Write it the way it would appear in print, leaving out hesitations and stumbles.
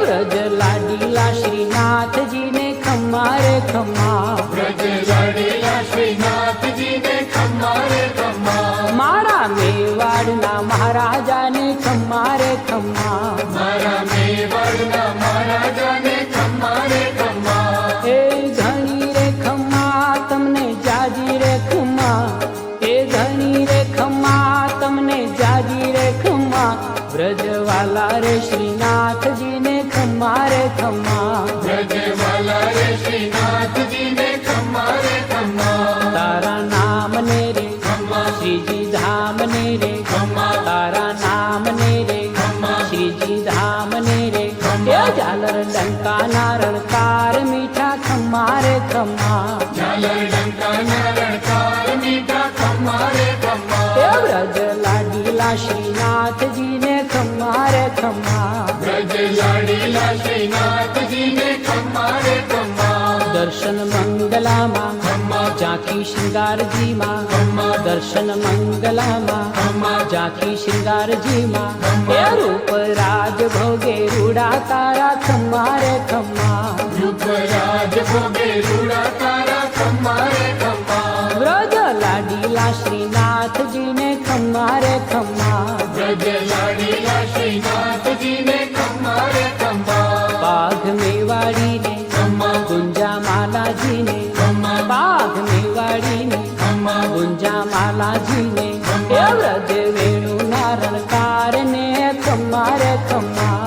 વ્રજ લાડીલા શ્રીનાથજી ને ખમ્મા રે ખમ્મા, વ્રજ લાડીલા શ્રીનાથજી ને ખમ્મા રે ખમ્મા, મારા મેવાડના મહારાજાને ખમ્મા રે ખમ્મા, મારા મેવાડના મહારાજાને ખમ્મા રે ખમ્મા, એ ઘણી રે ખમ્મા તમને જાજી રે ખમ્મા, એ ઘણી રે ખમ્મા તમને જાજી રે ખમ્મા, વ્રજવાલા રે શ્રીનાથજી ને ખમ્મા રે ખમ્મા, વ્રજવાલા રે શ્રીનાથજી ને ખમ્મા રે ખમ્મા, તારા નામ ને રે ખમ્મા શ્રીજી ધામ ને રે, ખમ્મા તારા નામ ને રે ખમ્મા શ્રીજી ધામ ને રે, એ ઝાલર ડંકા નારણકાર મીઠા ખમ્મા રે ખમ્મા, ઝાલર ડંકાના રણકાર મીઠા ખમ્મા રે ખમ્મા, એ વ્રજ લાડીલા શ્રીનાથજી ને ખમ્મા રે ખમ્મા, વ્રજ લાડીલા શ્રીનાથજી ને ખમ્મા રે ખમ્મા, દર્શન મંગલામાં ખમ્મા ઝાંખી શૃંગારજીમાં, ખમ્મા દર્શન મંગલામાં ખમ્મા ઝાંખી શૃંગારજીમાં, એ રૂપ રાજ ભોગે રૂડા તારા ખમ્મા રે ખમ્મા, રૂપરાજ ભોગે રૂડા તારા ખમ્મા રે ખમ્મા, વ્રજ લાડીલા શ્રીનાથજી ને ખમ્મા રે ખમ્મા, વ્રજ લાડીલા શ્રીનાથજી ને ખમ્મા રે ખમ્મા, બાઘ મેવાડી ને ખમ્મા ગુંજા માલાજી ને, ખમ્મા બાઘ મેવાડી ને ખમ્મા ગુંજા માલાજી ને, એ વ્રજ વેણુ નારણકાર ને ખમ્મા રે ખમ્મા,